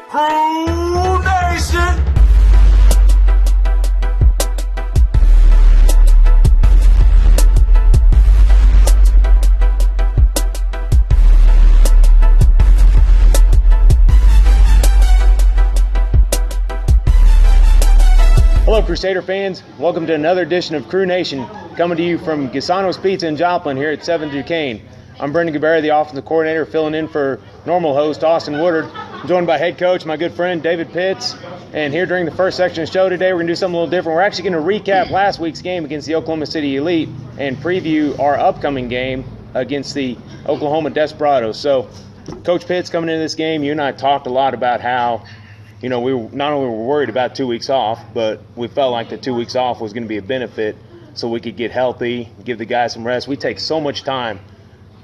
CruNation! Hello, Crusader fans. Welcome to another edition of CruNation, coming to you from Gisano's Pizza in Joplin here at 7 Duquesne. I'm Brendan Gabarra, the offensive coordinator, filling in for normal host Austin Woodard. I'm joined by head coach, my good friend David Pitts. And here during the first section of the show today, we're going to do something a little different. We're actually going to recap last week's game against the Oklahoma City Elite and preview our upcoming game against the Oklahoma Desperados. So, Coach Pitts, coming into this game, you and I talked a lot about how we not only were worried about 2 weeks off, but we felt like the 2 weeks off was going to be a benefit so we could get healthy, give the guys some rest. We take so much time.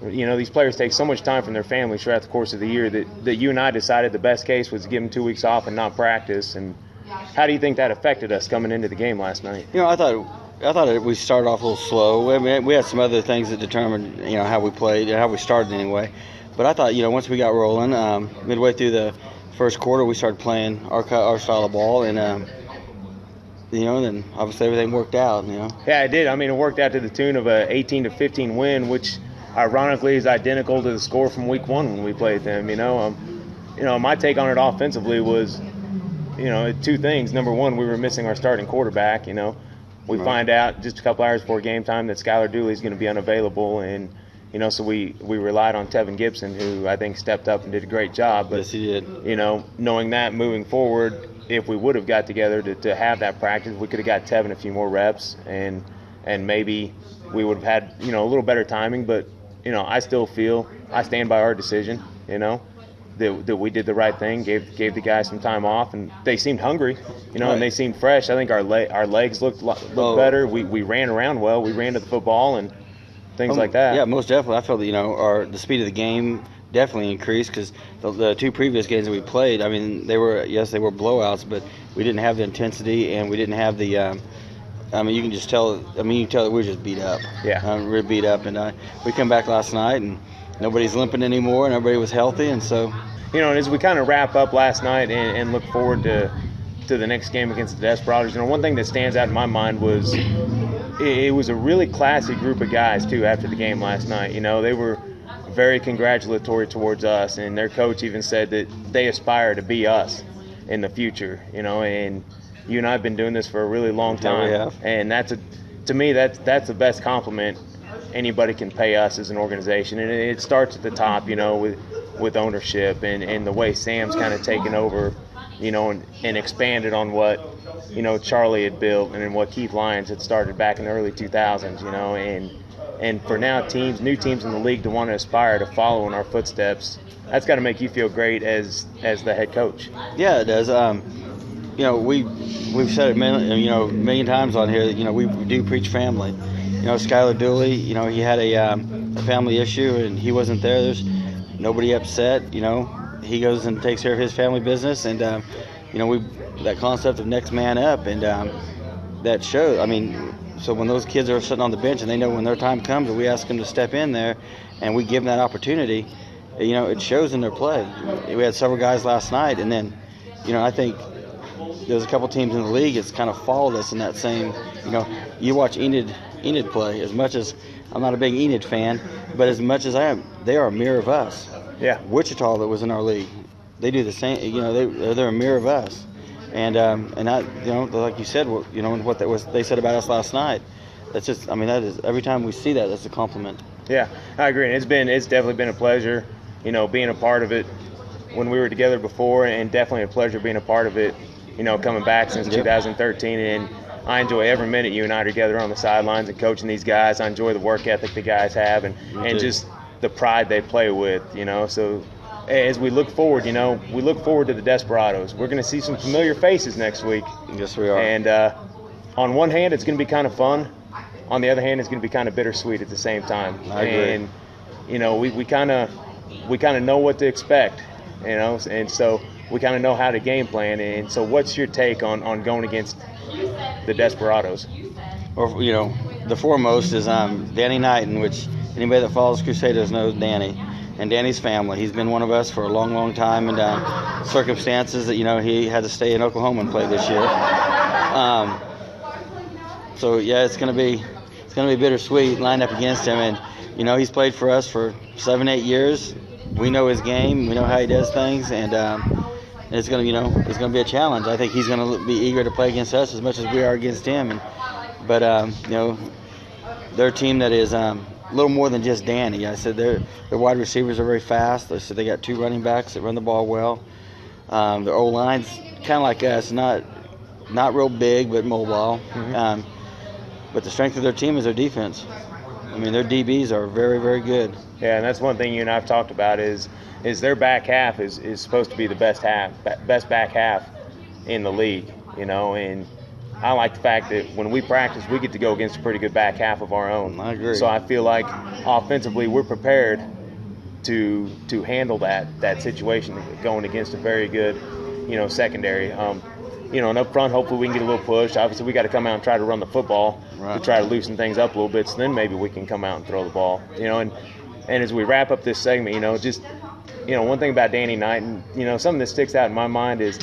These players take so much time from their families throughout the course of the year that you and I decided the best case was to give them 2 weeks off and not practice. And how do you think that affected us coming into the game last night? I thought we started off a little slow. I mean, we had some other things that determined, how we played, how we started anyway. But I thought, once we got rolling, midway through the first quarter, we started playing our style of ball, and then obviously everything worked out. Yeah, it did. I mean, it worked out to the tune of a 18-15 win, which ironically is identical to the score from week one when we played them. My take on it offensively was, two things. Number one, we were missing our starting quarterback. We find out just a couple hours before game time that Skylar Dooley is going to be unavailable, and so we relied on Tevin Gibson, who I think stepped up and did a great job. But, yes, he did. Knowing that moving forward, if we would have got together to have that practice, we could have got Tevin a few more reps, and maybe we would have had, a little better timing. But, I still feel I stand by our decision, that we did the right thing, gave the guys some time off, and they seemed hungry, Right. and they seemed fresh. I think our legs looked better. We ran around well. We ran to the football and things like that. Yeah, most definitely. I felt that the speed of the game definitely increased because the two previous games that we played, I mean, they were blowouts, but we didn't have the intensity and we didn't have the. You can just tell. You can tell that we were just beat up. Yeah, we were beat up, and we come back last night and nobody's limping anymore, and everybody was healthy, and so. And as we kind of wrap up last night and look forward to the next game against the Desperados, one thing that stands out in my mind was. It was a really classy group of guys, too, after the game last night. They were very congratulatory towards us, and their coach even said that they aspire to be us in the future, and you and I have been doing this for a really long time. Yeah, we have. And to me, that's the best compliment anybody can pay us as an organization. And it starts at the top, with ownership and the way Sam's kind of taken over, and expanded on what Charlie had built and then what Keith Lyons had started back in the early 2000s, and for now new teams in the league to want to aspire to follow in our footsteps, that's got to make you feel great as the head coach. Yeah, it does. We've said it million times on here that we do preach family. Skylar Dooley, he had a family issue and he wasn't there. There's nobody upset. He goes and takes care of his family business, and that concept of next man up, and that shows. So when those kids are sitting on the bench and they know when their time comes, and we ask them to step in there, and we give them that opportunity, it shows in their play. We had several guys last night, and then, I think there's a couple teams in the league that's kind of followed us in that same. You watch Enid play. As much as I'm not a big Enid fan, but as much as I am, they are a mirror of us. Yeah. Wichita that was in our league, they do the same. They're a mirror of us, and I, like you said, what that was they said about us last night. That's just, that is every time we see that, that's a compliment. Yeah, I agree. And it's definitely been a pleasure, being a part of it when we were together before, and definitely a pleasure being a part of it, coming back since 2013. And I enjoy every minute you and I are together on the sidelines and coaching these guys. I enjoy the work ethic the guys have, and just the pride they play with, So as we look forward, we look forward to the Desperados. We're going to see some familiar faces next week. Yes, we are. And on one hand, it's going to be kind of fun. On the other hand, it's going to be kind of bittersweet at the same time. I agree. And we kind of know what to expect, and so we kind of know how to game plan. And so what's your take on going against the Desperados? Well, the foremost is Danny Knighton, which anybody that follows Crusaders knows Danny. and Danny's family. He's been one of us for a long, long time, and circumstances that he had to stay in Oklahoma and play this year. So yeah, it's gonna be bittersweet lined up against him, and he's played for us for 7-8 years. We know his game, we know how he does things, and it's gonna be a challenge. I think he's gonna be eager to play against us as much as we are against him. But they're a team that is a little more than just Danny. I said their wide receivers are very fast. I said they got 2 running backs that run the ball well. Their O-line's kind of like us, not real big but mobile. Mm-hmm. But the strength of their team is their defense. I mean, their DBs are very, very good. Yeah, and that's one thing you and I've talked about is their back half is supposed to be the best back half in the league, and I like the fact that when we practice, we get to go against a pretty good back half of our own. I agree. So I feel like offensively we're prepared to handle that situation going against a very good, secondary. And up front, hopefully we can get a little push. Obviously, we got to come out and try to run the football to try to loosen things up a little bit. So then maybe we can come out and throw the ball. And as we wrap up this segment, one thing about Danny Knight, and something that sticks out in my mind is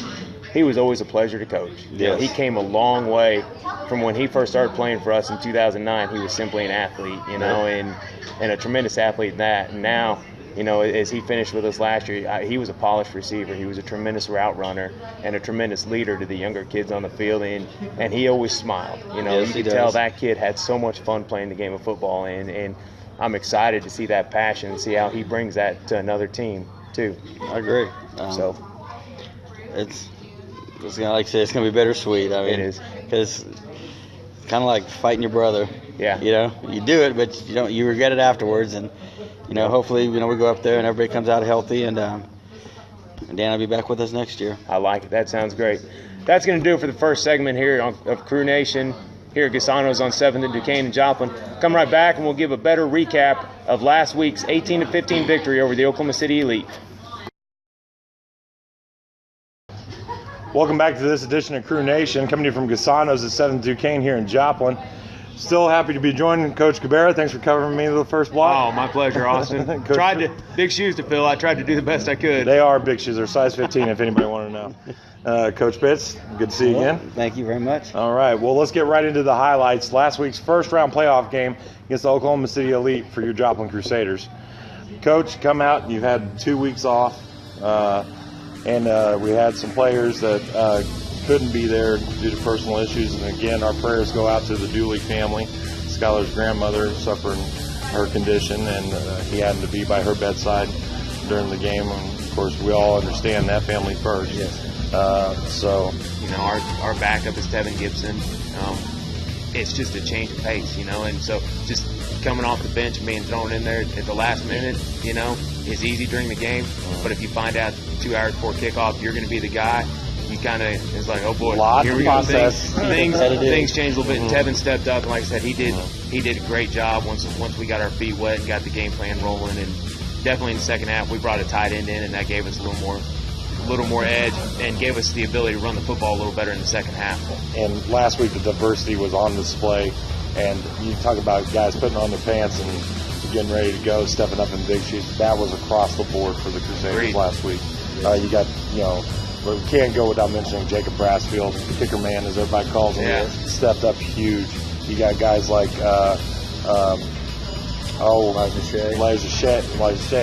he was always a pleasure to coach. Yes. He came a long way from when he first started playing for us in 2009. He was simply an athlete, and a tremendous athlete in that. And now, as he finished with us last year, he was a polished receiver. He was a tremendous route runner and a tremendous leader to the younger kids on the field. And he always smiled. Yes, you could tell that kid had so much fun playing the game of football. And I'm excited to see that passion and see how he brings that to another team too. I agree. So it's gonna, like I said, it's gonna be bittersweet. I mean, it is, because it's kind of like fighting your brother. Yeah. You do it, but you regret it afterwards. And hopefully, we go up there and everybody comes out healthy, and Dan will be back with us next year. I like it. That sounds great. That's going to do it for the first segment here of Crew Nation here at Gisano's on 7th and Duquesne and Joplin. Come right back and we'll give a better recap of last week's 18-15 victory over the Oklahoma City Elite. Welcome back to this edition of Crew Nation, coming to you from Gisano's at 7th Duquesne here in Joplin. Still happy to be joining Coach Cabrera. Thanks for covering me the first block. Oh, my pleasure, Austin. Big shoes to fill. I tried to do the best I could. They are big shoes. They're size 15 if anybody want to know. Coach Pitts, good to see you again. Thank you very much. All right, well, let's get right into the highlights. Last week's first-round playoff game against the Oklahoma City Elite for your Joplin Crusaders. Coach, come out. You've had 2 weeks off, and we had some players that couldn't be there due to personal issues. And again, our prayers go out to the Dooley family. Skylar's grandmother suffering her condition, and he happened to be by her bedside during the game. And of course, we all understand that family first. Yes. Our backup is Tevin Gibson. It's just a change of pace, and so just coming off the bench and being thrown in there at the last minute, is easy during the game. But if you find out 2 hours before kickoff you're going to be the guy, you kind of, it's like, oh boy, here we go. Things changed a little bit, and Tevin stepped up, and like I said, he did a great job once we got our feet wet and got the game plan rolling. And definitely in the second half we brought a tight end in, and that gave us a little more edge and gave us the ability to run the football a little better in the second half. And last week the diversity was on display, and you talk about guys putting on their pants and getting ready to go, stepping up in big shoes. That was across the board for the Crusaders. Agreed. Last week. You got, but we can't go without mentioning Jacob Brassfield, the kicker man, as everybody calls him. Yeah. Stepped up huge. You got guys like Elijah Shea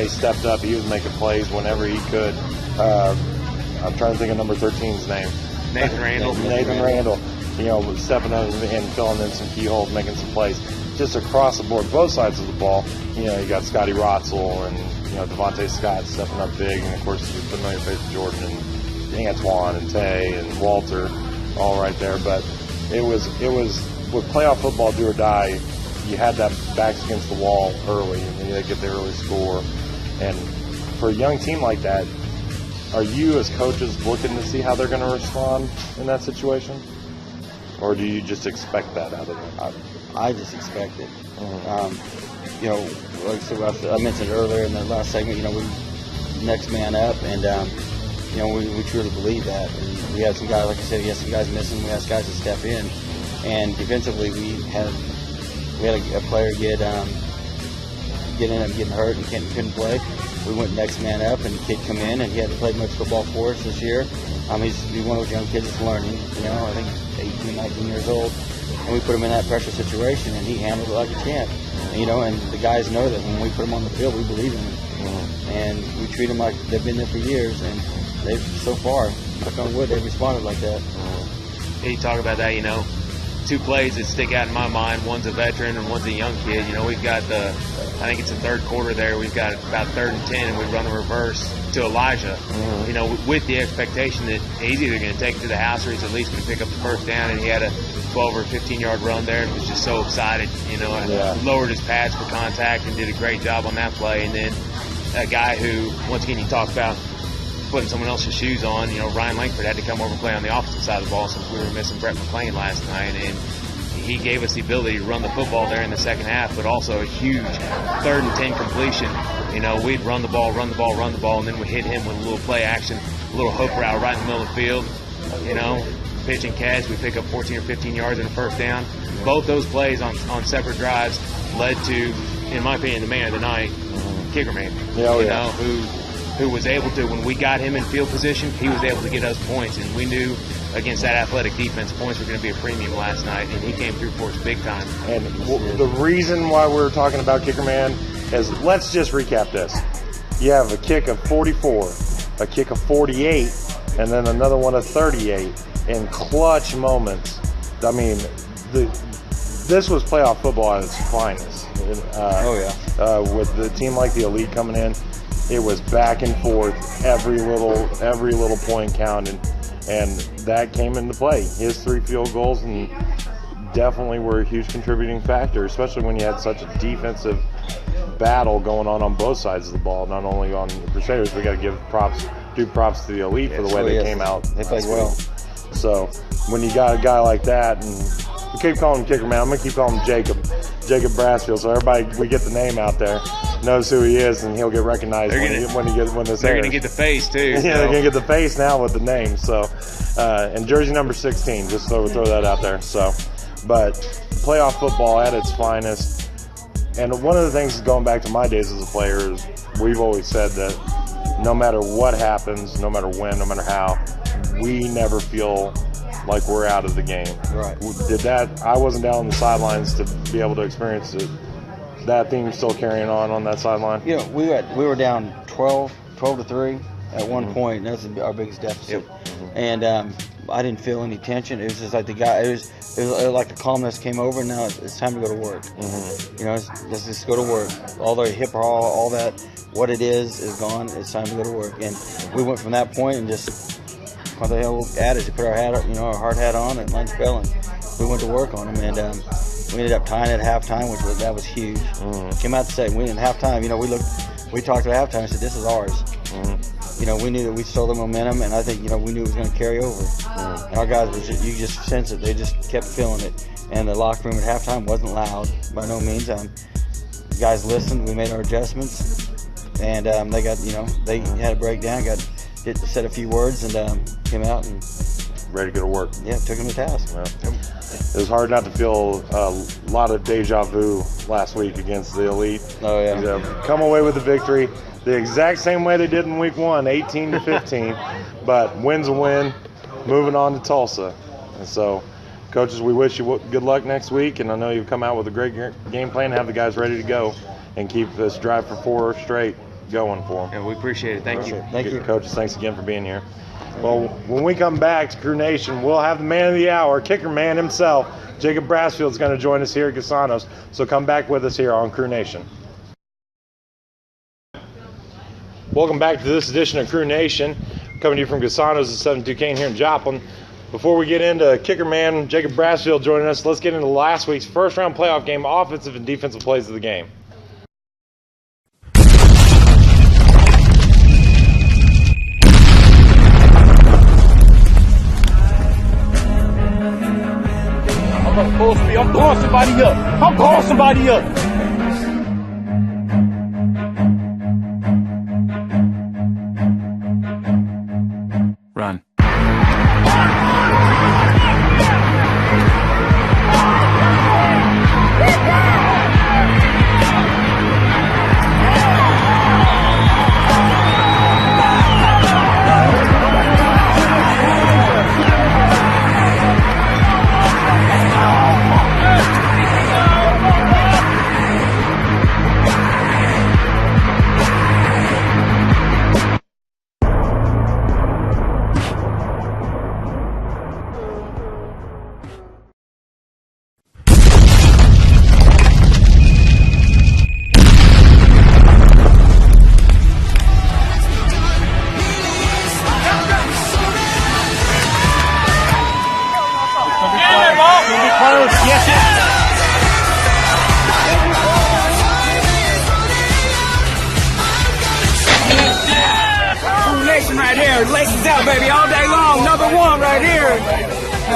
stepped up. He was making plays whenever he could. I'm trying to think of number 13's name. Nathan Randall. Nathan Randall. Stepping up and filling in some keyholes, making some plays. Just across the board, both sides of the ball. You got Scotty Rotzel and Devontae Scott stepping up big, and of course the familiar face of Jordan and Antoine and Tay and Walter, all right there. But it was with playoff football, do or die. You had that backs against the wall early, and then you get the early score. And for a young team like that, are you as coaches looking to see how they're going to respond in that situation, or do you just expect that out of them? I just expect it. Mm-hmm. Like I mentioned earlier in the last segment, we next man up, and we truly believe that. And we had some guys, like I said, we had some guys missing. We had guys to step in, and defensively we had a player get ended up getting hurt and couldn't play. we went next man up, and the kid come in, and he hadn't played much football for us this year. He's one of those young kids that's learning, I think he's 18, 19 years old. And we put him in that pressure situation, and he handled it like a champ. And the guys know that when we put him on the field, we believe in him. And we treat them like they've been there for years, and they've, so far, knock on wood, they've responded like that. You talk about that, 2 plays that stick out in my mind. One's a veteran and one's a young kid. We've got I think it's the third quarter there. We've got about 3rd and 10, and we run the reverse to Elijah. With the expectation that he's either going to take it to the house or he's at least going to pick up the first down. And he had a 12 or 15-yard run there and was just so excited. Lowered his pads for contact and did a great job on that play. And then a guy who, once again, you talk about putting someone else's shoes on. Ryan Langford had to come over and play on the offensive side of the ball since we were missing Brett McClain last night, and he gave us the ability to run the football there in the second half, but also a huge 3rd and 10 completion. We'd run the ball, and then we hit him with a little play action, a little hook route right in the middle of the field. Pitch and catch, we pick up 14 or 15 yards and a first down. Both those plays on separate drives led to, in my opinion, the man of the night, Kicker Man. Who was able to, when we got him in field position, he was able to get us points, and we knew against that athletic defense, points were going to be a premium last night, and he came through for us big time. And the reason why we're talking about Kicker Man is, let's just recap this. You have a kick of 44, a kick of 48, and then another one of 38 in clutch moments. This was playoff football at its finest. With the team like the Elite coming in, it was back and forth. Every little point counted, and that came into play. His 3 field goals and definitely were a huge contributing factor, especially when you had such a defensive battle going on both sides of the ball. Not only on the Crusaders, we got to give props to the Elite for the way they came out. They played well. So when you got a guy like that, and we keep calling him Kicker Man, I'm gonna keep calling him Jacob Brassfield, so everybody, we get the name out there, knows who he is, and he'll get recognized when this They're airs. gonna get the face too. Yeah, they're gonna get the face now with the name. So, and jersey number 16, just throw that out there. So, but playoff football at its finest. And one of the things, going back to my days as a player, is we've always said that no matter what happens, no matter when, no matter how, we never feel like we're out of the game. Right. I wasn't down on the sidelines to be able to experience it. That theme still carrying on that sideline? We were down 12 to 3 at one point, and that's our biggest deficit. And I didn't feel any tension. It was just like it was like the calmness came over, and now it's time to go to work. Let's just go to work. All the hip haul, all that, what it is gone. It's time to go to work. And we went from that point and just, what the hell adage, to put our hard hat on and lunch bell, and we went to work on them. And we ended up tying at halftime, that was huge. Came out to say, we at halftime, we talked at halftime and said, this is ours. We knew that we stole the momentum, and I think, we knew it was going to carry over. And our guys, you just sense it. They just kept feeling it. And the locker room at halftime wasn't loud, by no means. Guys listened. We made our adjustments, and they got, they had a breakdown, said a few words, and came out and ready to go to work. Yeah, took him to task. Yeah. It was hard not to feel a lot of deja vu last week against the Elite. Oh yeah. Come away with the victory the exact same way they did in week 1, 18-15. But win's a win. Moving on to Tulsa. And so, coaches, we wish you good luck next week. And I know you've come out with a great game plan. Have the guys ready to go and keep this drive for 4 straight going for them. Yeah, we appreciate it. Thank you. Thank you, coaches. Thanks again for being here. Well, when we come back to Crew Nation, we'll have the man of the hour, Kicker Man himself, Jacob Brassfield, is going to join us here at Gasanos. So come back with us here on Crew Nation. Welcome back to this edition of Crew Nation, coming to you from Gasanos at 7 Duquesne here in Joplin. Before we get into Kicker Man, Jacob Brassfield joining us, let's get into last week's first-round playoff game, offensive and defensive plays of the game. I'm calling somebody up. Run.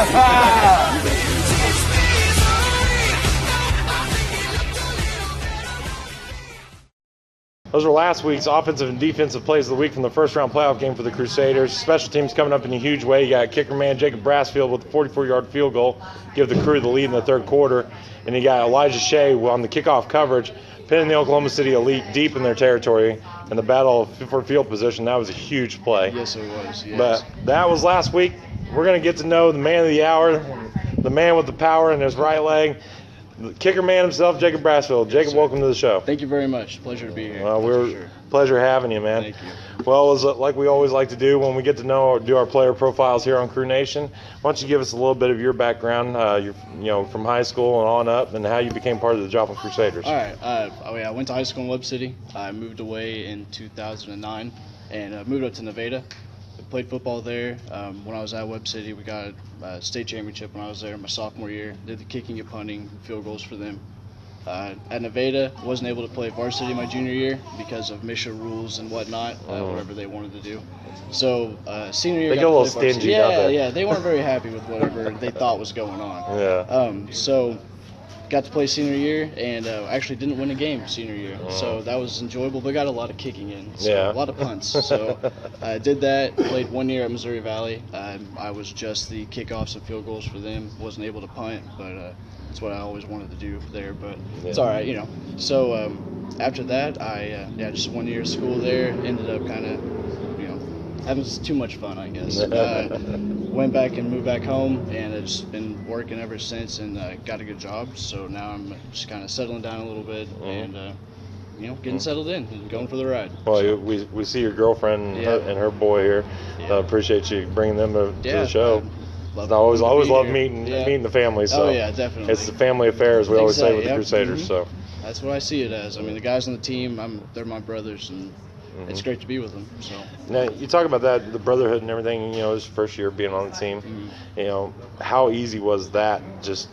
Those were last week's offensive and defensive plays of the week from the first-round playoff game for the Crusaders. Special teams coming up in a huge way. You got kicker man Jacob Brassfield with a 44-yard field goal, give the Crew the lead in the third quarter. And you got Elijah Shea on the kickoff coverage, pinning the Oklahoma City Elite deep in their territory in the battle for field position. That was a huge play. Yes, it was. Yes. But that was last week. We're going to get to know the man of the hour, the man with the power in his right leg, the kicker man himself, Jacob Brassfield. Jacob, welcome to the show. Thank you very much. Pleasure to be here. Well, pleasure having you, man. Thank you. Well, as like we always like to do when we get to know or do our player profiles here on CruNation, why don't you give us a little bit of your background, from high school and on up, and how you became part of the Joplin Crusaders. All right. I went to high school in Webb City. I moved away in 2009 and moved up to Nevada. I played football there. When I was at Webb City, we got a state championship when I was there my sophomore year. Did the kicking and punting, field goals for them. At Nevada, wasn't able to play varsity my junior year because of MISHA rules and whatnot, whatever they wanted to do. So senior year, they get a little stingy, don't they? Yeah, they weren't very happy with whatever they thought was going on. Yeah. So got to play senior year and actually didn't win a game senior year. So that was enjoyable, but got a lot of kicking in. So Yeah. a lot of punts. So I did that, played 1 year at Missouri Valley. I was just the kickoffs and field goals for them. Wasn't able to punt, but that's what I always wanted to do there. But it's all right, So after that, I just 1 year of school there. Ended up kind of, having too much fun, I guess. Went back and moved back home, and I've just been working ever since, and got a good job. So now I'm just kind of settling down a little bit, and getting settled in and going for the ride. Well, we see your girlfriend and her boy here. Yeah. Appreciate you bringing them to the show. I Love always love here. meeting the family. So Oh yeah, definitely. it's the family affair, as we always say with the Yep. Crusaders. Mhm. So That's what I see it as. I mean, the guys on the team, they're my brothers, and it's great to be with them. So now you talk about that, the brotherhood and everything. His first year being on the team. How easy was that? Just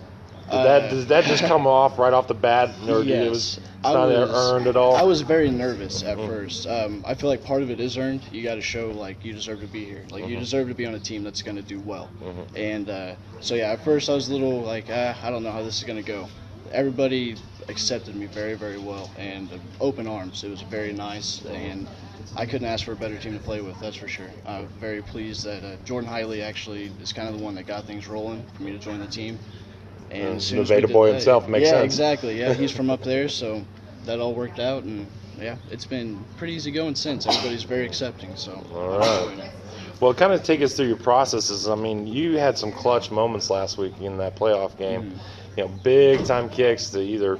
did that just come off right off the bat, or yes. it's not earned at all? I was very nervous at first. I feel like part of it is earned. You got to show like you deserve to be here. Like you deserve to be on a team that's going to do well. And so at first I was a little like, I don't know how this is going to go. Everybody accepted me very, very well, and open arms. It was very nice, and I couldn't ask for a better team to play with, that's for sure. I'm very pleased that Jordan Hiley actually is kind of the one that got things rolling for me to join the team. And as soon as we Nevada did boy that- himself makes sense. Yeah, exactly. Yeah, he's from up there, so that all worked out, and it's been pretty easy going since. Everybody's very accepting, so. All right. Well, kind of take us through your processes. I mean, you had some clutch moments last week in that playoff game. Big time kicks to either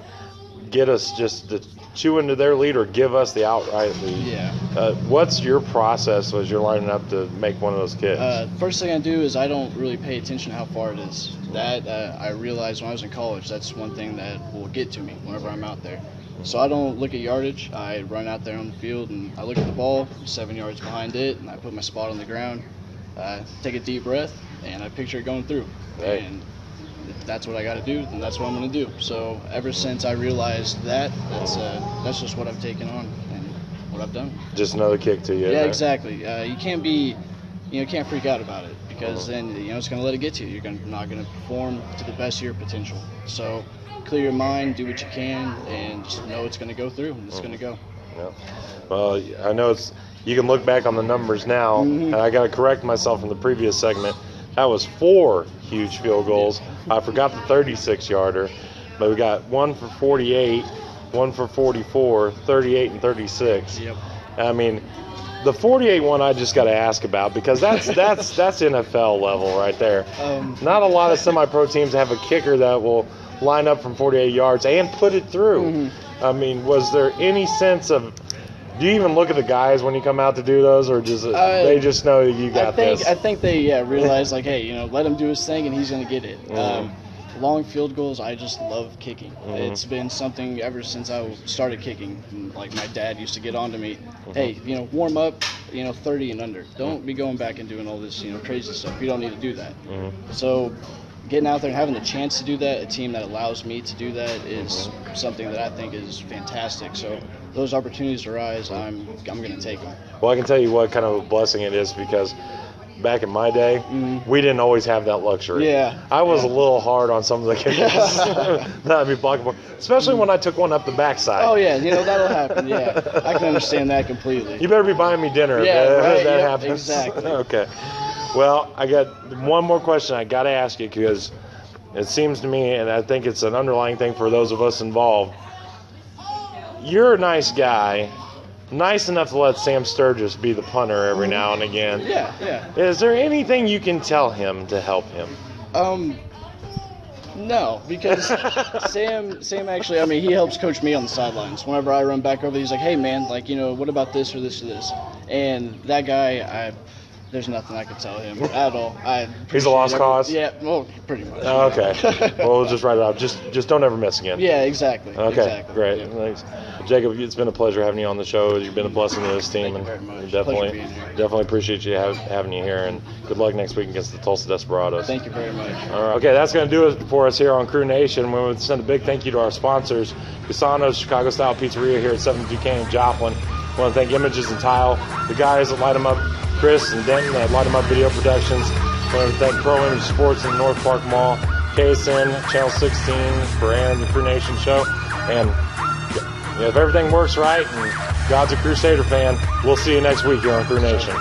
get us just to chew into their lead or give us the outright lead. Yeah. What's your process as you're lining up to make one of those kicks? First thing I do is I don't really pay attention to how far it is. That I realized when I was in college, that's one thing that will get to me whenever I'm out there. So I don't look at yardage. I run out there on the field and I look at the ball, 7 yards behind it, and I put my spot on the ground, take a deep breath, and I picture it going through. Right. And if that's what I got to do, then that's what I'm going to do. So ever since I realized that, that's just what I've taken on and what I've done. Just another kick to you. Yeah, right? exactly. You can't be, can't freak out about it because then it's going to let it get to you. You're not going to perform to the best of your potential. So clear your mind, do what you can, and just know it's going to go through and it's going to go. Yeah. Well, I know you can look back on the numbers now, and I got to correct myself from the previous segment. That was 4 huge field goals. I forgot the 36-yarder, but we got one for 48, one for 44, 38, and 36. Yep. I mean, the 48 one I just got to ask about because that's NFL level right there. Not a lot of semi-pro teams have a kicker that will line up from 48 yards and put it through. I mean, was there any sense of? Do you even look at the guys when you come out to do those, or just they just know that you got this? I think they realize like, hey, let him do his thing and he's going to get it. Long field goals, I just love kicking. It's been something ever since I started kicking. Like my dad used to get on to me, hey, warm up, 30 and under. Don't be going back and doing all this, crazy stuff. You don't need to do that. So getting out there and having the chance to do that, a team that allows me to do that is something that I think is fantastic. So those opportunities arise, I'm going to take them. Well, I can tell you what kind of a blessing it is because back in my day, we didn't always have that luxury. Yeah. I was a little hard on some of the kickers. That'd be blocking for, especially when I took one up the backside. Oh yeah, that'll happen. Yeah, I can understand that completely. You better be buying me dinner Yeah, if right, that yep, happens. exactly. Okay. Well, I got one more question I got to ask you, because it seems to me, and I think it's an underlying thing for those of us involved, you're a nice guy, nice enough to let Sam Sturgis be the punter every now and again. Yeah. Is there anything you can tell him to help him? No, because Sam actually, I mean, he helps coach me on the sidelines. Whenever I run back over, he's like, hey man, like, what about this or this or this? And that guy, there's nothing I can tell him at all. He's a lost cause? Yeah, well, pretty much. Oh, okay. Well, we'll just write it out. Just don't ever miss again. Yeah, exactly. Okay, exactly. great. Yeah. Thanks. Jacob, it's been a pleasure having you on the show. You've been a blessing to this team. Thank you very much. Definitely, Pleasure being here. definitely appreciate you having you here, and good luck next week against the Tulsa Desperados. Thank you very much. All right. Okay, that's going to do it for us here on Crew Nation. We want to send a big thank you to our sponsors, Casano's Chicago Style Pizzeria here at 7th Duquesne and Joplin. We want to thank Images and Tile, the guys that light them up, Chris and Denton at Light 'em Up Video Productions. We want to thank Pro Image Sports in the North Park Mall, KSN, Channel 16 for airing the Crew Nation show. And if everything works right and God's a Crusader fan, we'll see you next week here on Crew Nation.